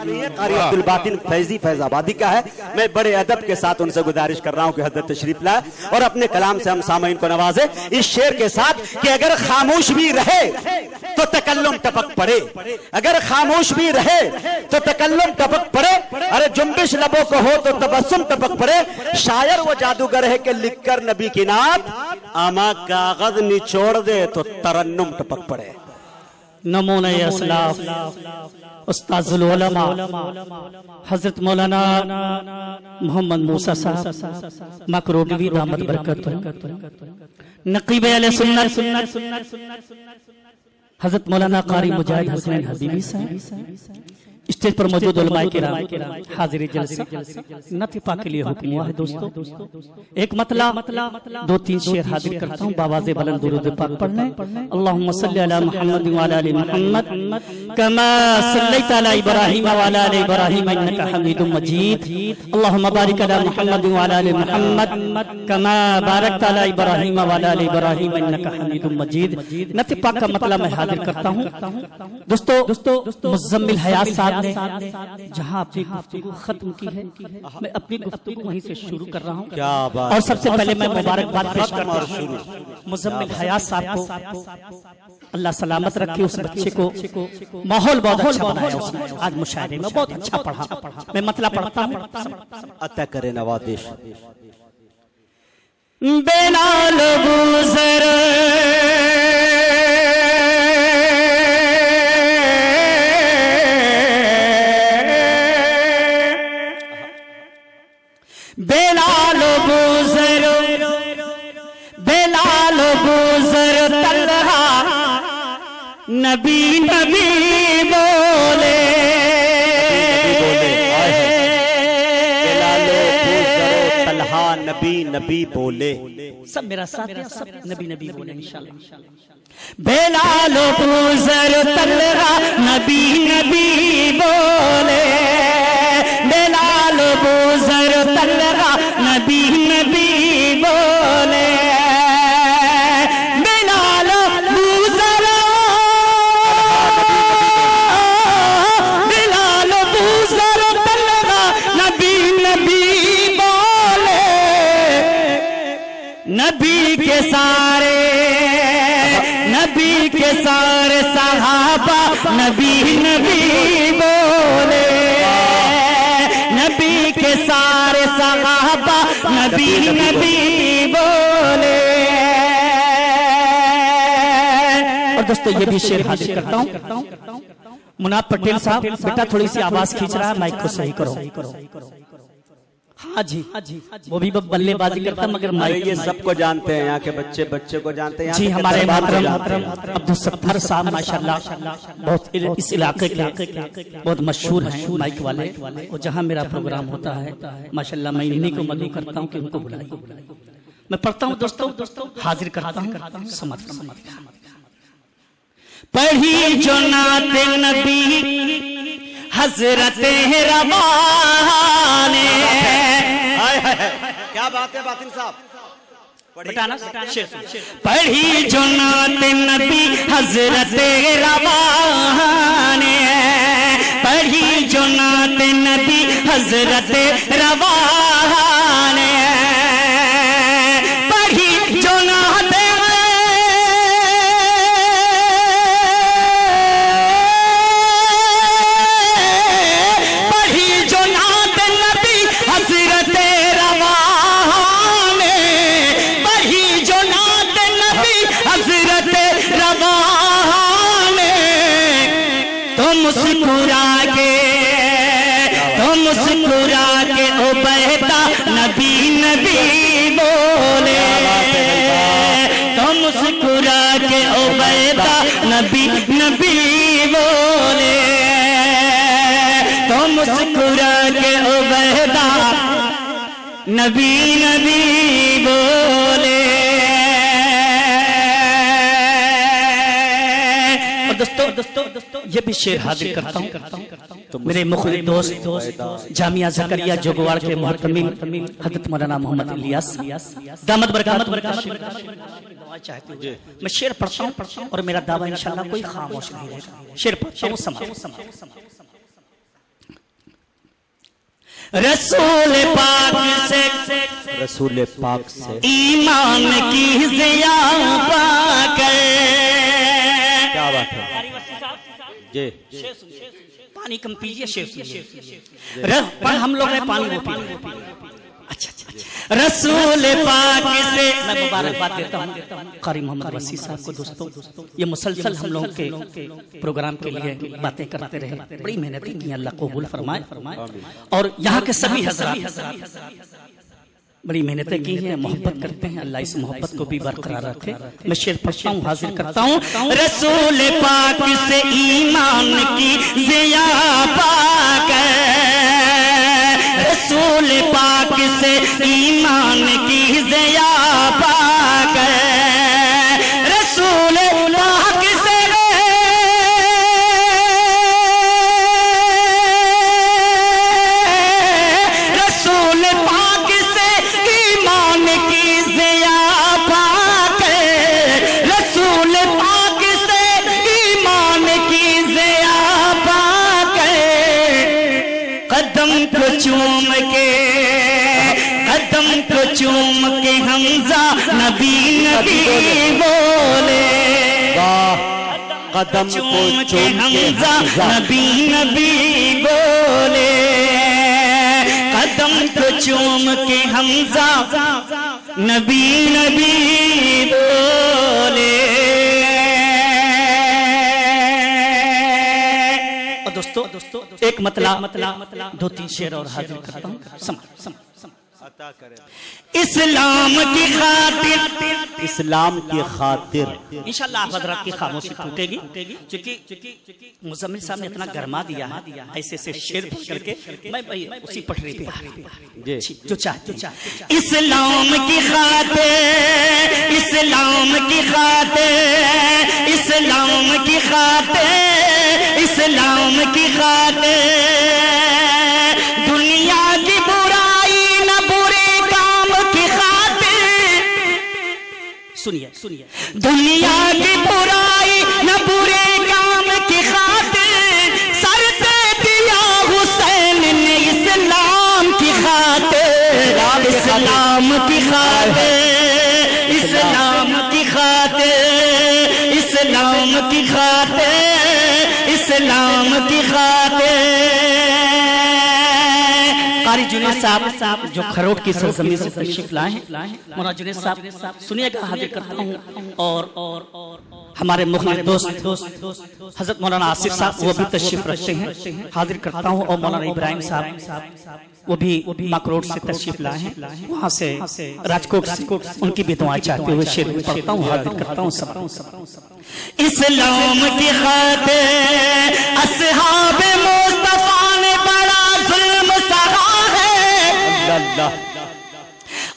نہیں ہے، قاری عبدالباطن فیضی فیض آبادی کا ہے۔ میں بڑے ادب کے ساتھ ان سے گزارش کر رہا ہوں کہ حضرت تشریف لائے اور اپنے کلام سے ہم سامعین کو نوازے اس شعر کے ساتھ کہ اگر خاموش بھی رہے تو تکلم ٹپک پڑے، اگر خاموش بھی رہے تو تکلم ٹپک پڑے، ارے جنبش لبوں کو ہو تو تبسم ٹپک پڑے، شاعر وہ جادوگر ہے کہ لکھ کر نبی کی نعت اما کاغذ نچوڑ دے تو ترنم ٹپک پڑے۔ نمونہ اسلاف استاذ العلماء حضرت مولانا محمد موسیٰ صاحب مکروڈوی دامت برکت نقیب اہل سنت حضرت مولانا قاری مجاہد حسین حبیبی صاحب، اسٹیج پر موجود علماء کرام، حاضر جلسہ، نعت پاک کے لیے حکم ہوا ہے دوستو۔ ایک مطلع دو تین شعر حاضر کرتا ہوں باواز بلند درود پاک پڑھنے۔ اللہم صلی علی محمد وعلی آل محمد کما صلیت علی ابراہیم وعلی آل ابراہیم انکا حمید مجید، اللہم بارک علی محمد وعلی آل محمد کما بارکت علی ابراہیم وعلی آل ابراہیم انکا حمید مجید۔ نعت پاک کا مطلع میں حاضر کرتا ہوں دوستو۔ مزمل حیات صاحب نے جہاں اپنی گفتگو ختم کی ہے، میں اپنی گفتگو وہیں سے شروع کر رہا ہوں، اور سب سے پہلے میں مبارکباد پیش کرتا ہوں مزمل حیات صاحب کو، اللہ سلامت رکھے اس بچے کو، ماحول بہت اچھا بنایا اس نے، آج مشاعرے میں بہت اچھا پڑھا۔ میں مطلع پڑھتا ہوں، عطا کرے نوازش۔ بلال گزر بلال گزر بلال گزر طلحہ نبی نبی بولے، بلال گزر طلحہ نبی نبی بولے، سب میرا ساتھ دیا، سب نبی نبی بولے انشاءاللہ۔ بلال گزر طلحہ نبی نبی بولے، بلال گزر طلحہ نبی نبی بولے، بلال گزر بلال گزر طلحہ نبی نبی بولے، نبی کے سارے صحابہ نبی نبی بولے، نبی کے سارے صحابہ نبی نبی بولے۔ اور دوستو یہ بھی شعر حاضر کرتا ہوں، مناب پٹیل صاحب بیٹا تھوڑی سی آواز کھینچ رہا ہے، مائک کو صحیح کرو۔ ہاں جی وہ بھی بلے بازی کرتا مگر مائک، یہ سب کو جانتے ہیں، یہاں کے بچے کو جانتے ہیں۔ جی ہمارے محترم عبدالستار صاحب ماشاءاللہ بہت اس علاقے کے بہت مشہور ہیں مائک والے، اور جہاں میرا پروگرام ہوتا ہے ماشاءاللہ میں انہیں کو مدعو کرتا ہوں کہ ان کو بلائیں۔ میں پڑھتا ہوں دوستو، حاضر کرتا ہوں، سمجھ پڑھی جو نعت نبی حضرت روانے، کیا بات ہے باطن صاحب، پڑھی جو نعت نبی حضرت روانے، پڑھی جو نعت نبی حضرت روانے، پڑھی جو نعت مسکرا کے عبیدہ نبی نبی بولے، تو مسکرا کے عبیدہ نبی نبی بولے، تو مسکرا کے عبیدہ نبی نبی بولے۔ دوستو یہ بھی شعر حاضر کرتا ہوں، میرے مخلص دوست جامعہ زکریا جوگوار کے محتمم حضرت مولانا محمد الیاس دامت برکات چاہتے ہیں، میں شعر پڑھتا ہوں اور میرا دعویٰ انشاءاللہ کوئی خاموش نہیں رہے گا۔ شعر پڑھتا ہوں، سمجھ رسول پاک سے رسول پاک سے ایمان کی ضیا پا کر. کیا بات ہے جی. پانی کم پیجئے شیخ ہم لوگ نے پانی وہ پی. اچھا رسول پاک سے میں مبارکباد دیتا ہوں قاری محمد وسیع صاحب کو. دوستو یہ مسلسل ہم لوگ کے پروگرام کے لیے باتیں کرتے رہے, بڑی محنتیں کی, اللہ قبول فرمائے. اور یہاں کے سبھی حضرات بڑی محنتیں کی ہیں, محبت کرتے ہیں, اللہ اس محبت کو بھی برقرار رکھے. میں شعر پڑھتا ہوں, حاضر کرتا ہوں. رسول پاک سے ایمان کی ضیا پا کر, رسول پاک سے ایمان کی ضیا پا کر, رسول پاک سے رسول پاک سے ایمان کی ضیا پا کر, رسول پاک سے ایمان کی ضیا پا کر, قدم کو چوم کے حمزہ نبی نبی بولے. قدم چوم کے حمزہ نبی نبی بولے, قدم کو چوم کے حمزہ نبی نبی بولے. دوستو ایک مطلع دو تین شعر اور حاضر کرتا ہوں, سمجھ. اسلام کی خاطر, اسلام کی خاطر انشاءاللہ آپ حضرات کی خاموشی ٹوٹے گی, چونکہ مزمل صاحب نے اتنا گرما دیا ہے ایسے سے شعر پڑھ کر کے, میں اسی پٹری پہ آ رہا ہوں جو چاہتے. اسلام کی خاطر, اسلام کی خاطر, اسلام کی خاطر, اسلام کی خاطر, دنیا کی برائی نہ برے کام کی خاطر. سنیے دنیا کی برائی نہ برے کام کی خاطر, سر دے دیا حسین نے اسلام کی خاطر, اسلام کی خاطر, اسلام کی خاطر, اسلام کی خاطر, اسلام کی خاطر. قاری جنید صاحب جو کھروٹ کی سرزمین سے تشریف لائے ہیں, مولانا جنید صاحب سنیے گا, حاضر کرتا ہوں. اور ہمارے مخلص دوست حضرت مولانا آصف صاحب وہ بھی تشریف رکھتے ہیں, حاضر کرتا ہوں. اور مولانا ابراہیم صاحب وہ بھی مکروٹ سے تشریف لائے ہیں, وہاں سے راجکوٹ سے, ان کی بھی دعائیں چاہتے ہوئے شعر پڑھتا ہوں, حاضر کرتا ہوں. اسلام کی خاطر اصحاب مصطفیٰ نے بڑا ظلم سہا ہے,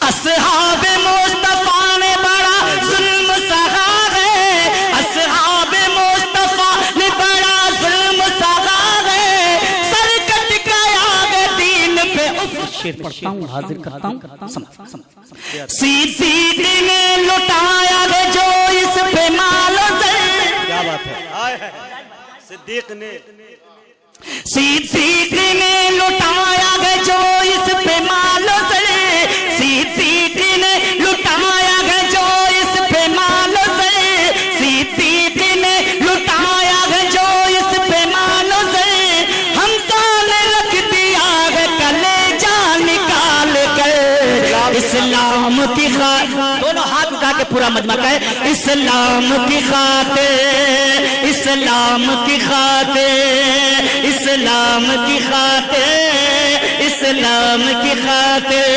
اصحاب مصطفیٰ نے بڑا ظلم سہا ہے, اصحاب مصطفیٰ نے بڑا ظلم سہا ہے, سر کٹ گیا ہے دین پہ. شعر پڑھتا ہوں, حاضر کرتا ہوں, سمجھ. صدیق نے لٹایا ہے جو اس پہ مال و زر. کیا بات ہے, صدیق نے لٹایا ہے جو اس پہ مال و زر, صدیق نے لٹایا ہے جو اس پہ مال و زر, صدیق نے لٹایا ہے جو اس پہ مال و زر, حمزہ نے رکھ دیا ہے کلیجہ نکال کر. اسلام کی خاطر, دونوں ہاتھ اٹھا کے پورا مجمع کہے, اسلام کی خاطر, اسلام کی خاطر, اسلام کی خاطر, اسلام کی خاطر.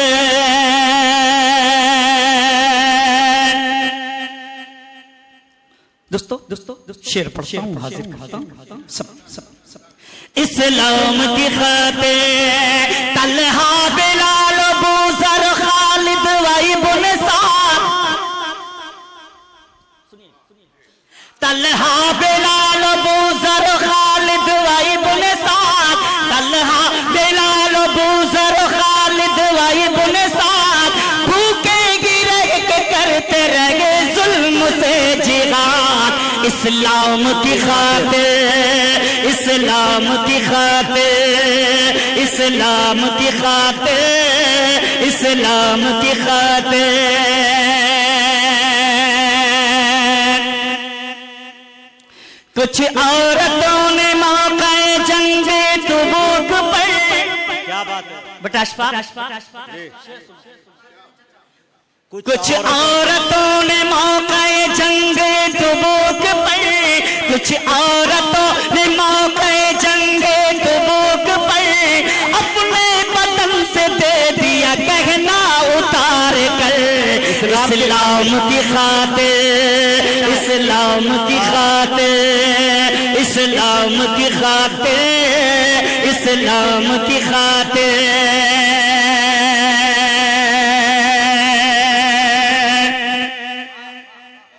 دوستو شعر پڑھتا ہوں, حاضر کرتا ہوں, سب. اسلام کی خاطر طلحہ بلال ابو ذر خالد وابن سعد, طلحہ بلال ابو ذر خالد وابن سعد, طلحہ بلال ابو ذر خالد وابن سعد, بھوکے گرے کے کرتے رہے ظلم سے جہاد. اسلام کی خاطر, اسلام کی خاطر, اسلام کی خاطر، اسلام کی خاطر کچھ عورتوں نے موقع جنگ تبوک پر، کیا بات ہے بیٹا اشفاق، کچھ عورتوں نے موقع جنگ تبوک پر، کچھ عورتوں نے موقع جنگ تبوک پر اپنے بدن سے دے دیا گہنا اتار کر، اسلام کی خاطر، اسلام کی خاطر، اسلام کی خاطر، اسلام کی خاطر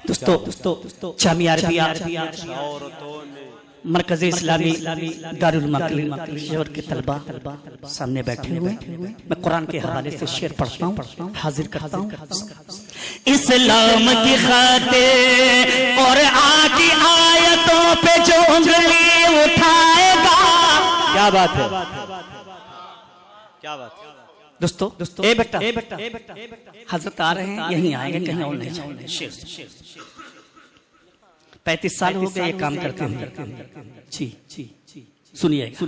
دوستو جامعہ عربیہ مرکز اسلامی دارالعلوم شہر کے طلبہ سامنے بیٹھے ہوئے، میں قرآن کے حوالے سے شعر پڑھتا ہوں، حاضر کرتا ہوں۔ اسلام کی خاطر اور آج آیتوں پہ جو انگلی اٹھائے گا، کیا بات ہے کیا بات ہے دوستو اے بیٹا حضرت آ رہے ہیں، یہیں آئیں گے، کہیں اور نہیں جائیں گے۔ 35 سال ہو گئے یہ کام کرتے ہیں، جی سنیے گا۔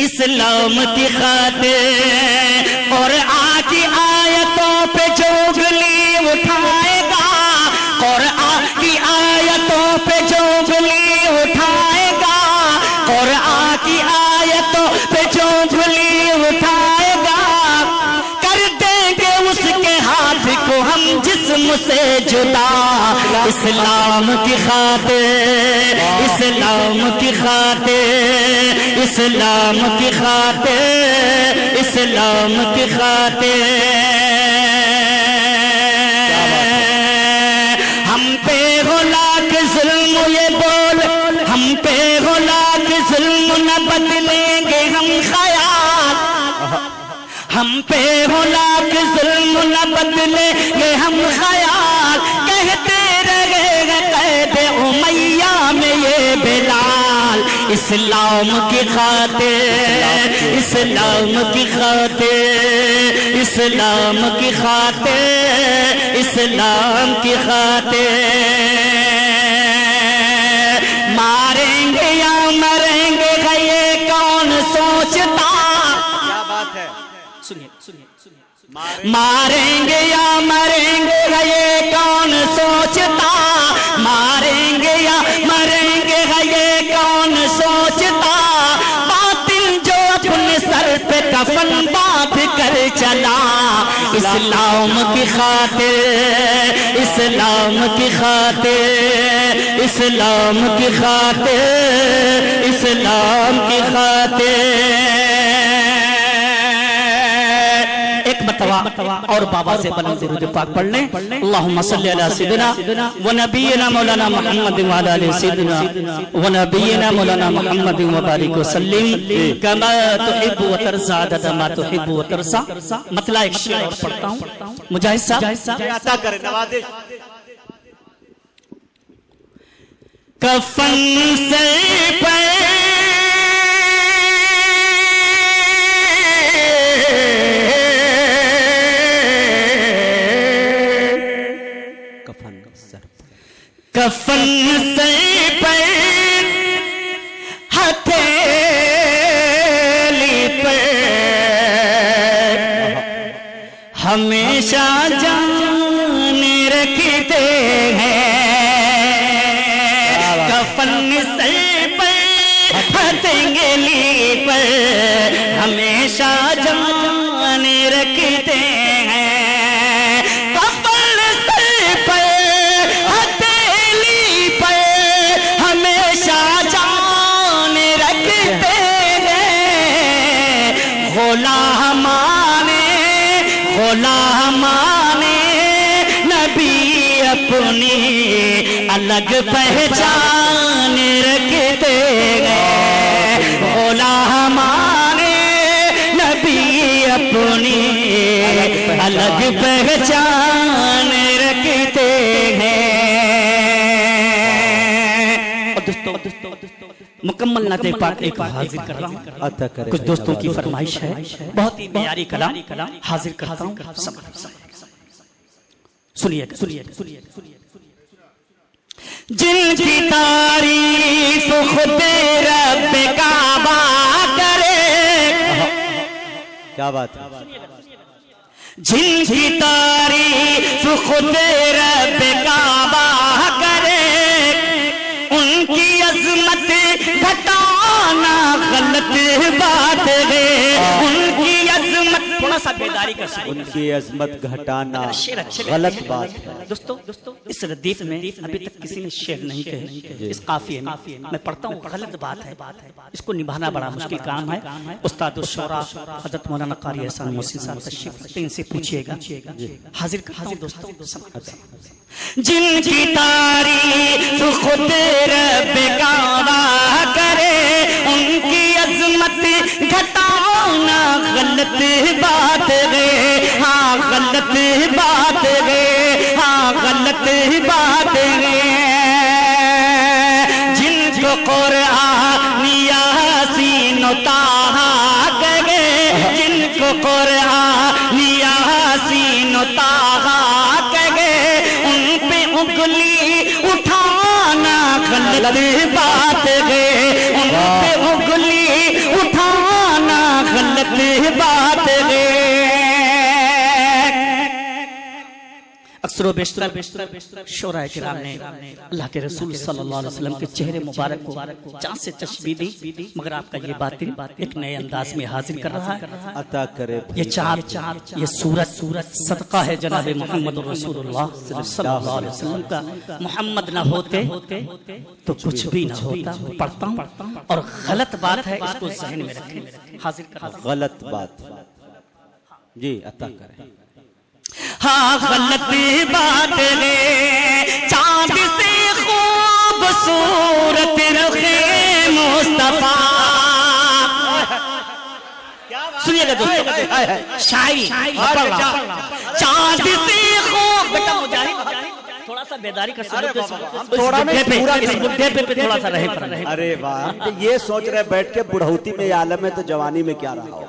اسلام کی خاطر اور آج آیتوں پہ جو انگلی اٹھائے گا، قرآن کی آیتوں پہ جو انگلی اٹھائے گا، قرآن کی آیتوں پہ جو انگلی اٹھائے گا، کر دیں گے اس کے ہاتھ کو ہم جسم سے جدا، اسلام کی خاطر، اسلام کی خاطر، اسلام کی خاطر، اسلام کی خاطر ہم پہ ہو لاکھ ظلم، یہ بول ہم پہ ہو لاکھ ظلم، نہ بدلیں گے ہم خیال، ہم پہ ہو لاکھ ظلم نہ بدلیں گے ہم خیال، کہتے رہے گا قید امیہ میں یہ بلال، اسلام کی خاطر، اسلام کی خاطر، اسلام کی خاطر، اسلام کی خاطر ماریں گے یا مریں گے یہ کون سوچتا، کیا بات ہے ماریں گے یا مریں گے یہ کون سوچتا، ماریں گے یا مریں گے یہ کون سوچتا، باطل جو اپنے سر پہ کفن باندھ کر چلا، اسلام کی خاطر، اسلام کی خاطر، اسلام کی خاطر، اسلام کی خاطر اور بابا سے بلند درود پاک پڑھ لیں۔ اللہم صلی علی سیدنا و نبینا مولانا محمد و علی سیدنا و نبینا مولانا محمد و بارک وسلم کما تحب و ترضى عدد ما تحب و ترضى۔ مطلع ایک شعر اور پڑھتا ہوں، مجاہد صاحب عطا کرے نوازش۔ کفن سے پر کفن سے پر ہتھیلی پر ہمیشہ جان رکھتے ہیں، کفن سے پر ہتھیلی پر ہمیشہ جان رکھتے ہیں، غلامانے نبی اپنی الگ پہچان رکھتے گئے، غلامانے نبی اپنی الگ پہچان رکھتے ہیں۔ مکمل نعت پاک ایک حاضر کر رہا ہوں، عطا کرے کچھ دوستوں کی فرمائش ہے، بہت ہی معیاری کلام حاضر کرتا ہوں، سنیے گا۔ جن کی تعریف خود رب کعبہ کرے، کیا بات ہے، جن کی تعریف خود رب کعبہ کرے، ان کی عظمت گھٹانا غلط بات ہے، ان کی عظمت، تھوڑا سا بیداری کا سنیں، ان کی عظمت گھٹانا غلط بات ہے۔ دوستو اس ردیف میں ابھی تک کسی نے شعر نہیں کہے، اس قافیے میں پڑھتا ہوں، غلط بات ہے، اس کو نبھانا بڑا مشکل کام ہے۔ استاد الشعراء حضرت مولانا قاری احسان محسن صاحب تشریف رکھتے ہیں، ان سے پوچھئے گا، حاضر کرتا ہوں دوستو۔ جن کی تعریف خود رب کعبہ کرے، ان کی عظمت گھٹانا غلط بات ہے، ہاں غلط بات ہے، ہاں غلط بات ہے۔ جن کو قرآن یاسین و طٰہٰ کہے، جن کو قرآن یاسین و طٰہٰ کہے، ان پہ انگلی اٹھانا غلط بات ہے، ان پہ انگلی اٹھانا غلط بات ہے۔ اکثر و بیشتر شعراء کرام نے اللہ کے رسول صلی اللہ علیہ وسلم کے چہرے مبارک کو چاند سے تشبیہ دی، مگر آپ کا یہ باطن ایک نئے انداز میں حاضر کر رہا ہے۔ عطا کرے یہ چاند، یہ سورت صدقہ ہے جناب محمد رسول اللہ صلی اللہ علیہ وسلم کا۔ محمد نہ ہوتے تو کچھ بھی نہ ہوتا، پڑھتا ہوں، اور غلط بات ہے اس کو ذہن میں رکھیں، حاضر کر رہا ہوں۔ غلط بات جی عطا کرے۔ ہاں غلط بات ہے، چاند سے خوبصورت رخ مصطفیٰ، سنیے گا دوستو شاعری پڑھ رہا، چاند سے خوب، بیٹا مجاہد تھوڑا سا بیداری کا سلوک، اس مدے پہ تھوڑا سا رہے پر رہے۔ ارے واہ، یہ سوچ رہے بیٹھ کے بڑھوتی میں یہ عالم ہے تو جوانی میں کیا رہا ہو۔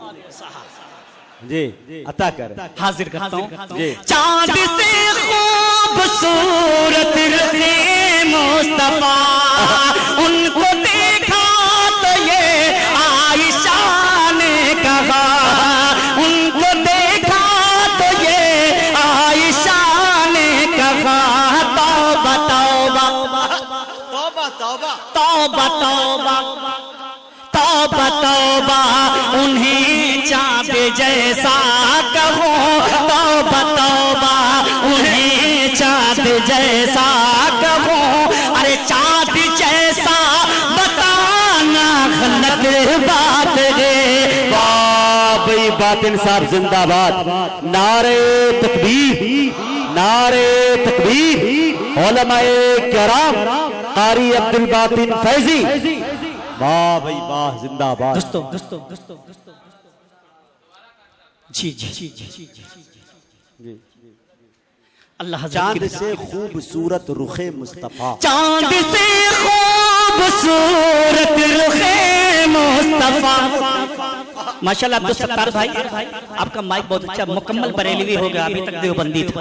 جی عطا کرے، حاضر کرتا ہوں۔ جی چاند سے خوبصورت رخ مصطفیٰ، ان کو دیکھا تو یہ عائشہ نے کہا، ان کو دیکھا تو یہ عائشہ نے کہا، توبہ توبہ توبہ توبہ توبہ توبہ توبہ، انہیں چاند جیسا کہو، توبہ توبہ انہیں چاند جیسا کہو، ارے چاند جیسا بتانا غلط بات ہے۔ بابی باطن صاحب زندہ باد، نعرے تکبیر، نعرے تکبیر، علماء کرام، قاری عبدالباطن فیضی، واہ بھائی واہ، زندہ باد۔ دوستو جی اللہ چاند سے خوبصورت رخ مصطفیٰ، چاند سے خوبصورت رخ مصطفیٰ۔ ماشاءاللہ عبدالستار بھائی، آپ کا مائک بہت اچھا، مکمل بریلوی ہو گیا، ابھی تک دیوبندی تھا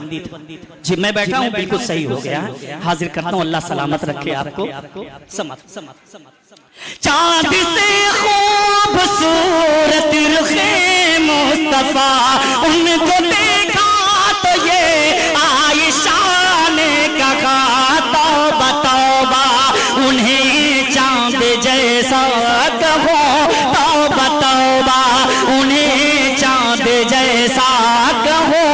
جی، میں بیٹھا ہوں بالکل صحیح ہو گیا، حاضر کرتا ہوں، اللہ سلامت رکھے آپ کو۔ چاند سے خوبصورت رخ مصطفیٰ، ان کو دیکھا تو یہ عائشہ نے کہا، توبہ توبہ انہیں چاند جیسا کہو، توبہ توبہ انہیں چاند جیسا کہو،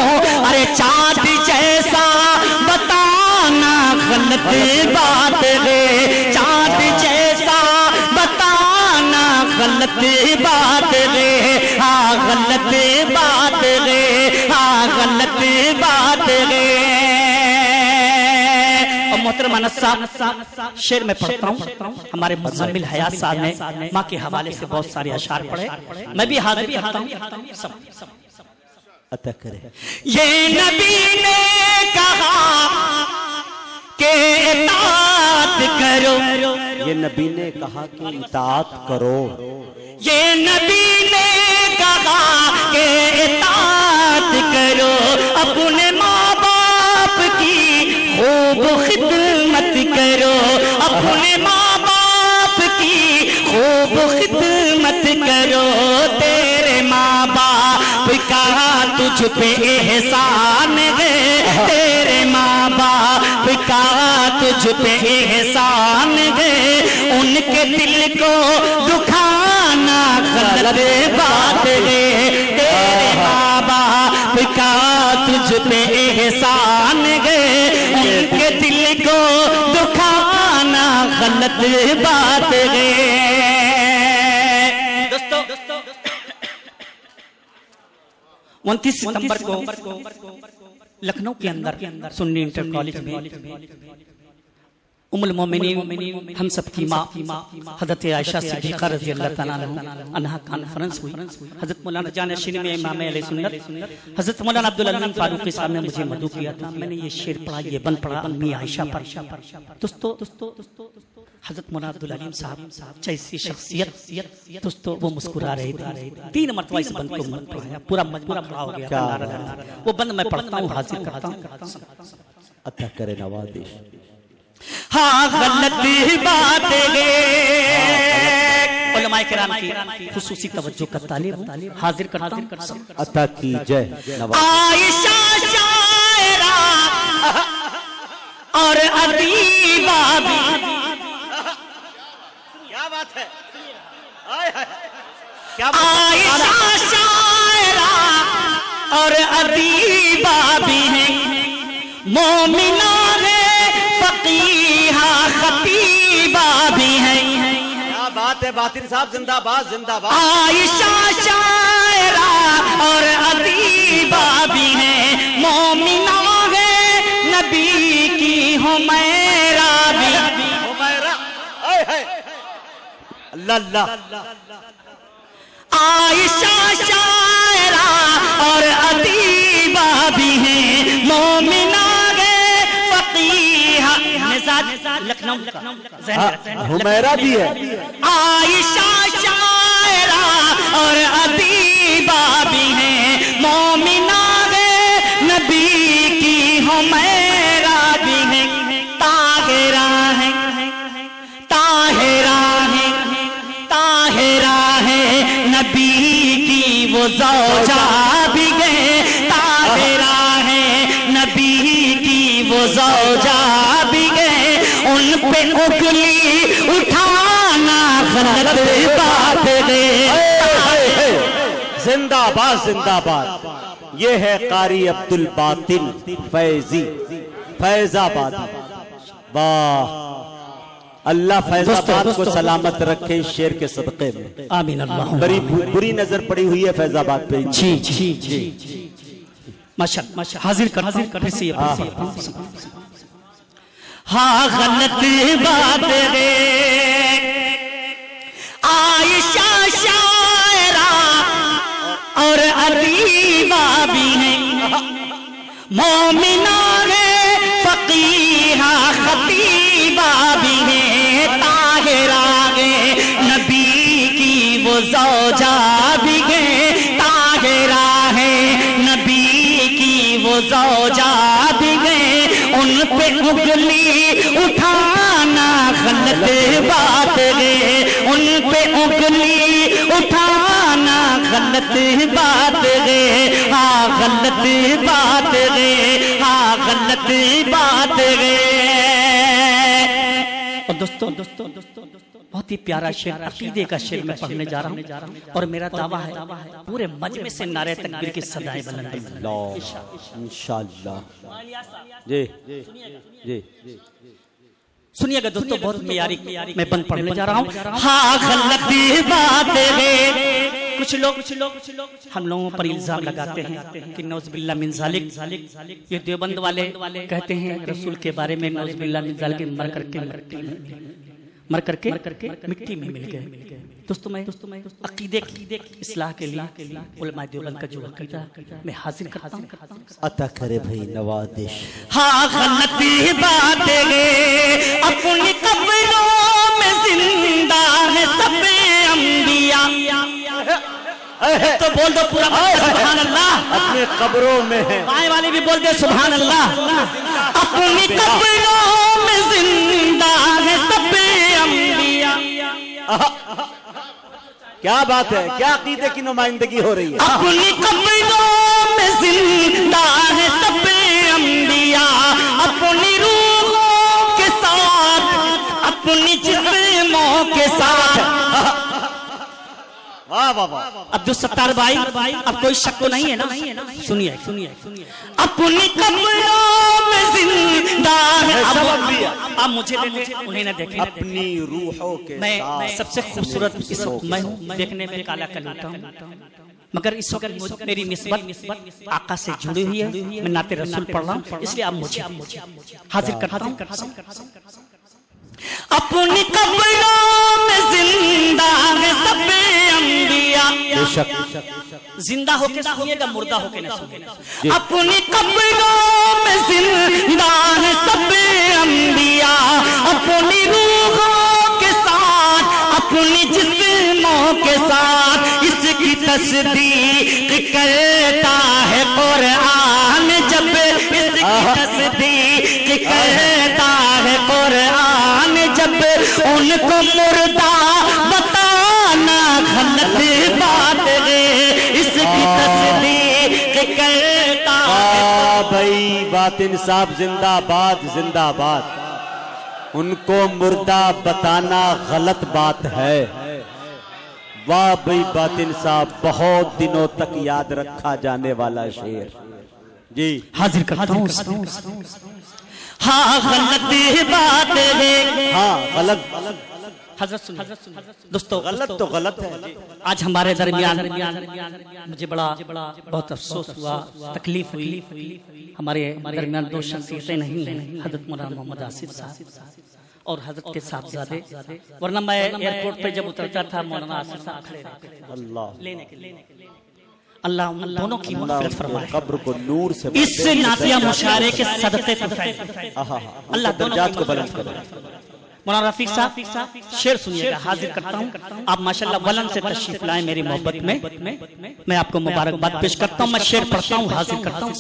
ارے چاند جیسا بتانا غلط بات ہے، چاند جیسا بتانا غلط بات ہے، ہاں غلط بات ہے، ہاں غلط بات ہے۔ اور محترم انس صاحب، شعر میں پڑھتا ہوں، ہمارے مزمل حیات صاحب نے ماں کے حوالے سے بہت سارے اشعار پڑھے، میں بھی حاضر کرتا ہوں۔ عطا کرے۔ یہ نبی نے کہا کہ اطاعت کرو. یہ نبی نے کہا کہ اطاعت کرو. یہ نبی نے کہا کہ اطاعت کرو. اپنے ماں باپ کی خوب خدمت کرو. اپنے ماں باپ کی خوب خدمت کرو. تیرے ماں باپ کا تجھ پہ احسان ہے. تیرے ماں باپ کا تجھ پہ احسان ہے. ان کے دل کو دکھانا غلط بات ہے. تیرے ماں باپ کا تجھ پہ احسان ہے. ان کے دل کو دکھانا غلط بات ہے. دوستو 29 ستمبر کو لکھنؤ کے اندر سنی انٹر کالج میں ام المومنین ہم سب کی ماں حضرت عائشہ صدیقہ رضی اللہ تعالیٰ عنہا کانفرنس ہوئی. حضرت مولانا جانشین میں امام علیہ سنت حضرت مولانا عبدالعظیم فاروقی صاحب نے مجھے مدعو کیا تھا. میں نے یہ شعر پڑھا, یہ بند پڑھا امی عائشہ پر. دوستو حضرت مولانا عبدالعظیم صاحب جیسی شخصیت دوستو وہ مسکرا رہے تھے. 3 مرتبہ اس بند کو پڑھایا, پورا مجموعہ پڑھا ہو گیا. وہ بند میں پڑھتا ہوں, حاضر کرتا ہوں. عطا کرے نوازش. ہاں غلط بات ہے. علماء کرام کی خصوصی توجہ کا طالب حاضر کرتا ہوں. عطا کیجئے نوازش. عائشہ شاعرہ اور ادیبہ بھی. کیا بات ہے. عائشہ شاعرہ اور ادیبہ بھی ہیں. مومنہ فقیہہ خطیبہ بھی ہیں. کیا بات ہے. باطن صاحب زندہ باد زندہ باد. عائشہ شاعرہ اور ادیبہ بھی ہیں. مومنہ ہے نبی کی حمیرہ بھی. اللہ اللہ. عائشہ شاعرہ اور ادیبہ بھی ہیں. مومنہ لکھنؤ حمیرہ بھی ہے. عائشہ شاعرہ اور ادیبہ بھی ہیں. مومنہ نبی کی حمیرہ بھی ہیں. طاہرہ ہیں طاہرہ ہیں طاہرہ ہیں نبی کی وہ زوجہ بھی ہیں. طاہرہ ہیں نبی کی وہ زوجہ بھی ہیں. ان پہ انگلی اٹھانا غلط بات ہے. زندہ باد زندہ باد. یہ ہے قاری عبدالباطن فیضی فیض آباد. واہ اللہ فیض آباد کو سلامت رکھے اس شعر کے صدقے میں. آمین. اللہ بری نظر پڑی ہوئی ہے فیض آباد پہ. جی جی جی ماشاءاللہ. حاضر کر پھر سے. ہاں غلط بات ہے. عائشہ شاعرہ اور ادیبہ بھی ہیں. مومنہ فقیہہ خطیبہ بھی ہیں. طاہرہ نبی کی وہ زوجہ بھی ہیں. طاہرہ نبی کی وہ زوجہ بھی ہیں. ان پہ انگلی اٹھانا غلط بات ہے. ان پہ انگلی اٹھانا غلط بات ہے. ہاں غلط بات ہے. ہاں غلط بات ہے. اور دوستو بہت ہی پیارا شعر عقیدے کا شعر میں پڑھنے جا رہا ہوں. اور میرا دعویٰ ہے پورے مجمع سے نعرہ تکبیر کی صدائیں بلند انشاءاللہ. جی جی سنیے گا دوستو, بہت معیاری میں بند پڑھنے جا رہا ہوں. ہاں غلط بات ہے. کچھ لوگ ہم لوگوں پر الزام لگاتے ہیں کہ نعوذ باللہ من ذالک. یہ دیوبند والے کہتے ہیں رسول کے بارے میں نعوذ باللہ من ذالک مر کر کے مر کر کے مٹی میں مل گئے. دوستوں میں عقیدے کی اصلاح کے لیے علماء دیوبند کا جو عقیدہ میں حاضر کرتا ہوں. عطا کرے بھائی نوازش. ہاں غلطی باتیں اپنی قبروں میں زندہ ہے سب انبیاء. تو بول دو پورا سبحان اللہ. اپنے قبروں میں ہے. بائیں والے بھی بول دے سبحان اللہ. اپنی قبروں میں زندہ ہے سب انبیاء. کیا بات ہے, کیا عقیدے کی نمائندگی ہو رہی ہے. اپنی قبروں میں زندہ ہے سب انبیاء. اپنی روحوں کے ساتھ اپنی جسموں کے ساتھ. واہ واہ واہ. عبدالستار بھائی اب کوئی شک تو نہیں ہے نا. سنیے اپنی قبروں میں زندہ ہے. اب مجھے انہیں نہ دیکھیں. اپنی روحوں کے میں ساتھ سب سے خوبصورت اس وقت میں ہوں, دیکھنے میں کالا کلوٹا ہوں, مگر اس وقت میری نسبت آقا سے جڑی ہوئی ہے. میں نعت رسول پڑھ رہا ہوں, اس لیے اب مجھے حاضر کرتا ہوں. اپنی قبروں میں زندہ ہے سب انبیاء. بے شک زندہ ہو کے سنیے گا, مردہ ہو کے نہ سنیے گا. اپنی قبروں میں زندہ ہے سب انبیاء. اپنی روحوں کے ساتھ اپنی جسموں کے ساتھ اس کی تصدیق کرتا ہے قرآن. جب اس کی تصدیق کرتا ہے قرآن, جب ان کو مردہ بتانا غلط بات ہے. اس کی تصدیق کرتا ہے. بھائی بات انصاف زندہ باد زندہ باد. ان کو مردہ بتانا غلط بات ہے. واہ بھائی بات انصاف, بہت دنوں تک یاد رکھا جانے والا شعر. جی حاضر کرتا ہوں. ہاں غلط بات ہے. ہاں غلط. حضرت سنیے دوستو, غلط تو غلط ہے. آج ہمارے درمیان مجھے بہت افسوس ہوا, تکلیف ہوئی. ہمارے درمیان دو شخصیتیں نہیں ہیں, حضرت مولانا محمد آصف صاحب اور حضرت کے صاحبزادے. ورنہ میں ایئرپورٹ پہ جب اترتا تھا مولانا آصف صاحب کھڑے رہتے تھے اللہ لینے کے لیے. اللہ ان دونوں کی مغفرت فرمائے. قبر کو نور سے اس نعتیہ مشاعرے کے صدقے اللہ دونوں کو بلند کرے. مولانا رفیق صاحب شعر سنیے گا, حاضر کرتا ہوں. آپ ماشاءاللہ ولن سے تشریف لائیں میری محبت میں. میں آپ کو مبارکباد پیش کرتا ہوں. میں شعر پڑھتا ہوں, حاضر کرتا ہوں.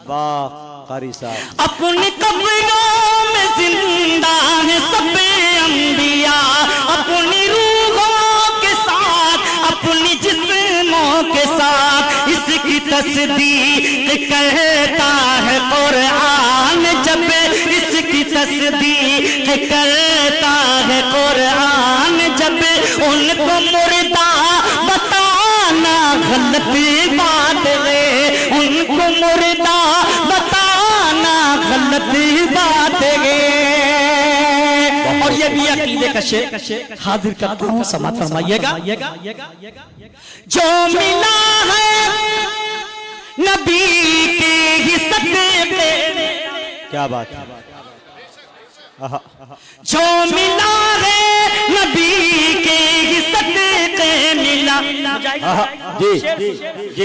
واہ قاری صاحب. اپنی قبروں میں زندہ ہے سب انبیاء. اپنی روحوں کے ساتھ اپنی جسموں کے ساتھ اس کی تصدیق کرتا ہے قرآن. جب اس کی تصدیق کرتا ہے قرآن, جب ان کو مردہ بتانا غلط بات ہے. ان کو مردہ بتانا غلط بات ہے. اور یہ بھی عقیدے کا شعر حاضر کرتا ہوں, سماعت فرمائیے گا. جو ملا ہے نبی کے ہی صدقے. کیا بات ہے. جو ملا ہے نبی کے ہی صدقے ملا. جی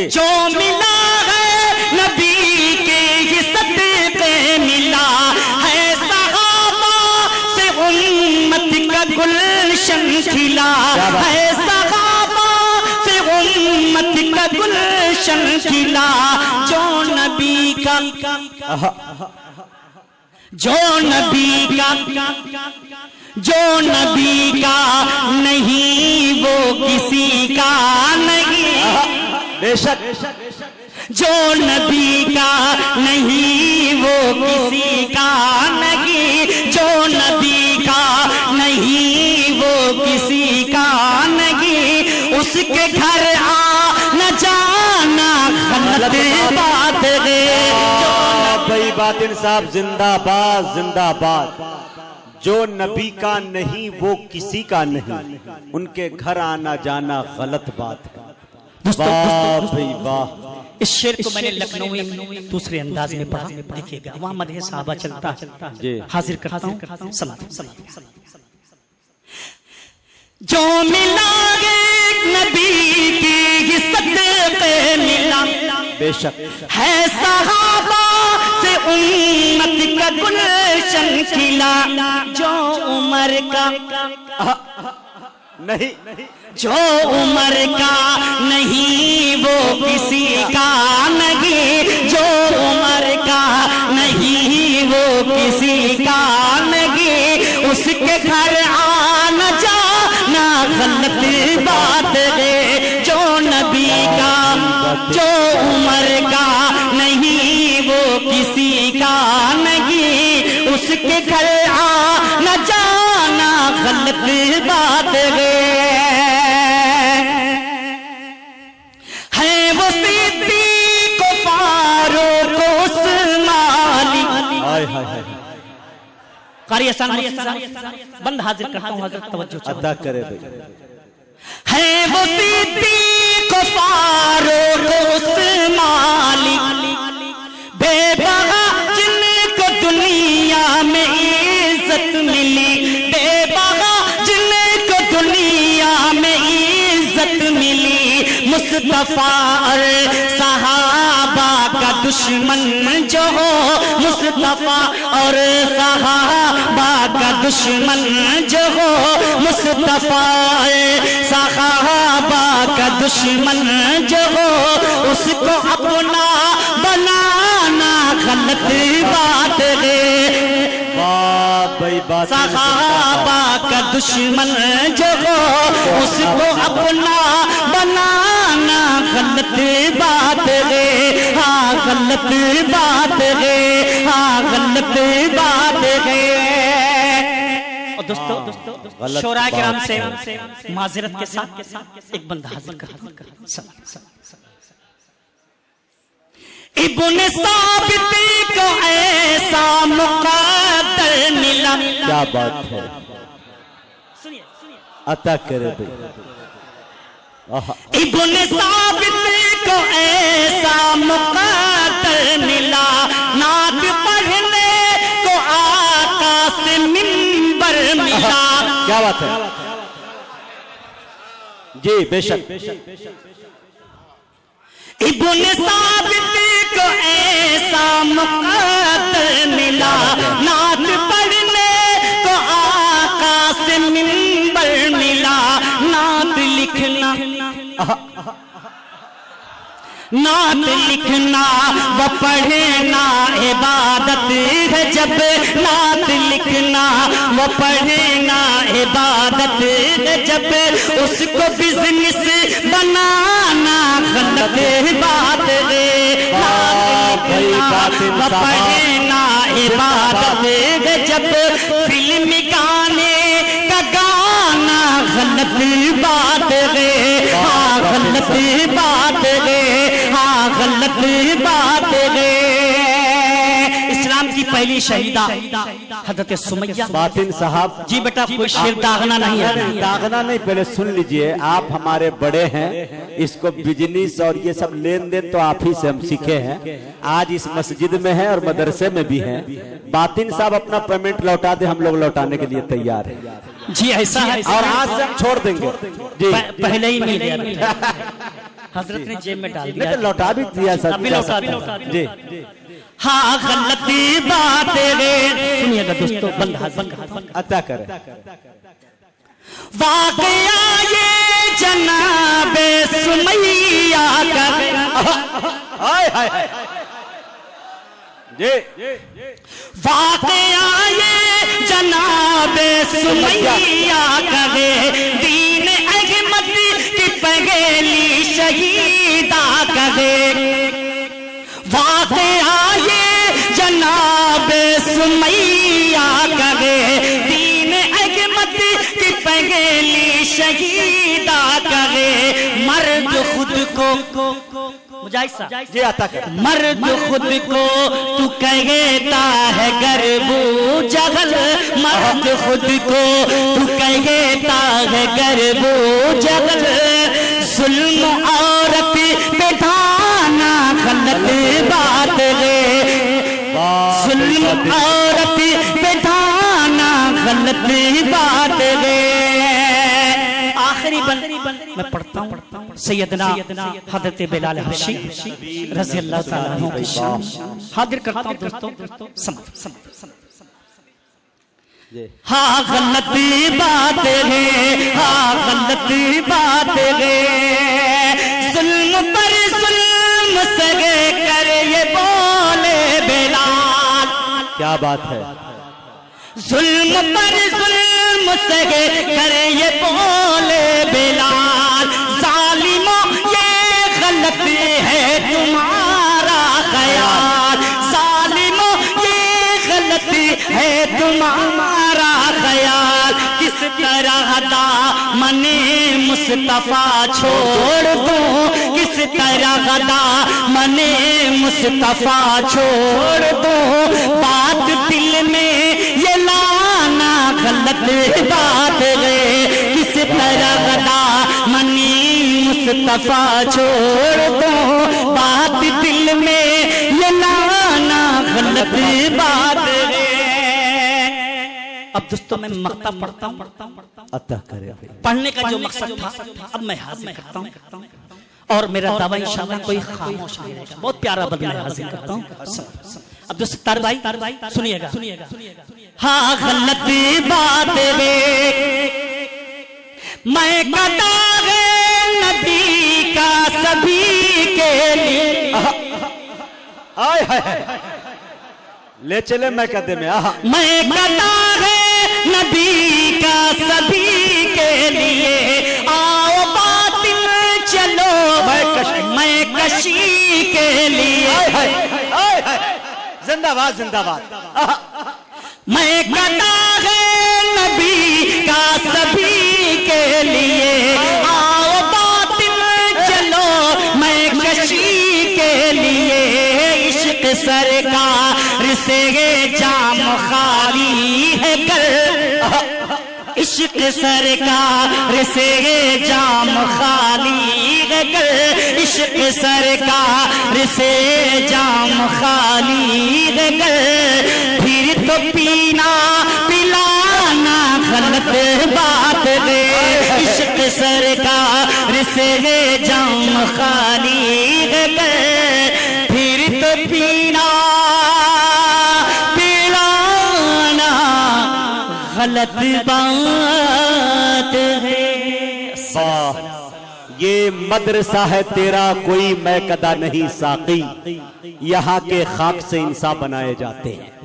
جو ملا ہے نبی کے ہی صدقے ملا ہے. صحابہ سے امت کا گلشن کھلا ہے. صحابہ سے امت کا گلشن کھلا. جو نبی کا نہیں وہ کسی کا نہیں. بے شک. جو نبی کا نہیں وہ کسی کا نہیں. جو نبی کا نہیں وہ کسی کا نہیں. اس کے گھر نہ جانا غلط بات ہے. بھائی بات انصاف زندہ باد زندہ باد. جو نبی کا نہیں وہ کسی کا نہیں, ان کے گھر آنا جانا غلط بات ہے. واہ بھائی واہ. اس شعر کو میں نے لکھنؤ میں دوسرے انداز میں پڑھا, دیکھیے گا وہاں مدح صحابہ چلتا. حاضر کرتا ہوں, سماعت. جو ملا ایک نبی کی صدقے ملا بے شک ہے صحابہ سے امت کا گلشن کھلا جو عمر کا نہیں جو عمر کا نہیں وہ کسی کا نہیں جو عمر کا نہیں وہ کسی کا نہیں اس کے گھر آنا جانا غلط بات ہے جو نبی کا جو عمر کا نہیں وہ کسی کا نہیں اس کے گھر آنا جانا غلط بات ہے وہ صدیق و فاروق و عثمانی قاری احسان بند حاضر کرتا ہوں حضرت توجہ ادا کرے بھائی ہے وہ صدیق و فاروق و عثمانی بے بہا جن کو دنیا میں عزت ملی بے بہا جن کو دنیا میں عزت ملی مصطفیٰ اور صحابہ کا دشمن جو ہو مصطفیٰ اور صحابہ کا دشمن جو ہو مصطفیٰ اور صحابہ کا دشمن جو ہو اس کو اپنا بنانا غلط بات ہے صحابہ کا دشمن جو ہو اس کو اپنا بنانا غلط بات ہے ہاں غلط بات ہے ہاں غلط بات ہے اور دوستو شورا کرام سے معذرت کے ساتھ ایک بندہ حاضر کر ابن ثابت کو ایسا مقدر ملا کیا بات ہے عطا کرے بھائی ابن ثابت کو ایسا مقدر ملا نعت پڑھنے کو آقا سے منبر ملا کیا بات ہے جی بے شک ابن ثابت کو ایسا مقدر ملا نعت پڑھنے کو آقا سے منبر ملا نعت لکھنا نعت لکھنا و پڑھنا عبادت ہے جب نعت لکھنا و پڑھنا عبادت ہے جب اس کو بزنس بنانا غلط بات ہے نعت لکھنا و پڑھنا عبادت ہے جب فلم گانے کا گانا غلط بات ہے ہاں غلط بات ہے ہاں غلط بات ہے اسلام کی پہلی شہیدہ حضرت سمیہ باطن صاحب جی بیٹا کوئی شیر داغنا نہیں ہے داغنا نہیں پہلے سن لیجئے آپ ہمارے بڑے ہیں اس کو بزنس اور یہ سب لین دین تو آپ ہی سے ہم سیکھے ہیں آج اس مسجد میں ہیں اور مدرسے میں بھی ہیں باطن صاحب اپنا پیمنٹ لوٹا دے ہم لوگ لوٹانے کے لیے تیار ہیں جی ایسا ہے اور آج سے ہم چھوڑ دیں گے جی پہلے ہی مل گیا حضرت نے جیب میں ڈال دیا لوٹا بھی دیا جی ہاں غلط بات ہے سنیے گا دوستو بند عطا کرے واقعہ یہ جناب سمیہ کا واقعہ یہ جناب سمیہ کا دین احمد کی پہلی شہیدہ کا واقعہ یہ جناب سمیہ کا دین احمد کی پہلی شہیدہ کا مرد خود کو جی عطا کر مرد خود کو تو کہتا ہے گربو جغل مرد خود کو تو کہتا ہے گربو جغل ظلم عورت پہ ڈھانا غلط بات ہے ظلم عورت پہ ڈھانا غلط بات ہے میں پڑھتا ہوں سیدنا حضرت بلال حبشی رضی اللہ تعالیٰ عنہ کی شان حاضر کرتا ہوں دوستو. سمجھ ہاں غلطی بات ہے، ہاں غلطی بات ہے، ظلم پر ظلم سگے کر یہ بولے بلال. کیا بات ہے؟ ظلم پر ظلم سگے کر یہ بولے بلال. ظالموں یہ غلطی ہے تمہارا خیال، ظالموں یہ غلطی ہے تمہارا خیال. کس طرح دامن مصطفیٰ چھوڑ دوں، کس طرح دامن مصطفیٰ چھوڑ دوں. بات دل میں یہ لانا غلط بات ہے، کس طرح دامن مصطفیٰ چھوڑ دوں. بات دل میں یہ لانا غلط بات ہے. اب دوستوں میں مقطع پڑھتا ہوں، عطا کرے. پڑھنے کا جو مقصد تھا اب میں حاضر کرتا ہوں، اور میرا دعویٰ انشاءاللہ کوئی خاموش نہیں رہے گا. بہت پیارا بد میں حاضر کرتا ہوں. اب دوست تار بھائی سنیے گا. ہاں غلطی بات ہے، میں قطع ہے نبی کا سبھی کے لیے. آئے ہائے لے چلے میں قدے میں. میں قطع ہے نبی کا سبھی کے لیے، آؤ باطل چلو میں کشی کے لیے. زندہ باد زندہ باد. میں قطع ہے نبی کا سبھی کے لیے، آؤ باطل چلو میں کشی کے لیے. عشق سرکار سے جام خالی ہے کر، عشق سرکار سے جام خالی ہے کر، عشق سرکار سے جام خالی ہے کر. پھر تو پینا پلانا غلط بات ہے، عشق سرکار سے جام خالی ہے کر. پھر تو پینا پلانا غلط بات ہے. یہ مدرسہ ہے تیرا کوئی میں قدا نہیں ساقی، یہاں کے خاک سے انسان بنائے جاتے ہیں.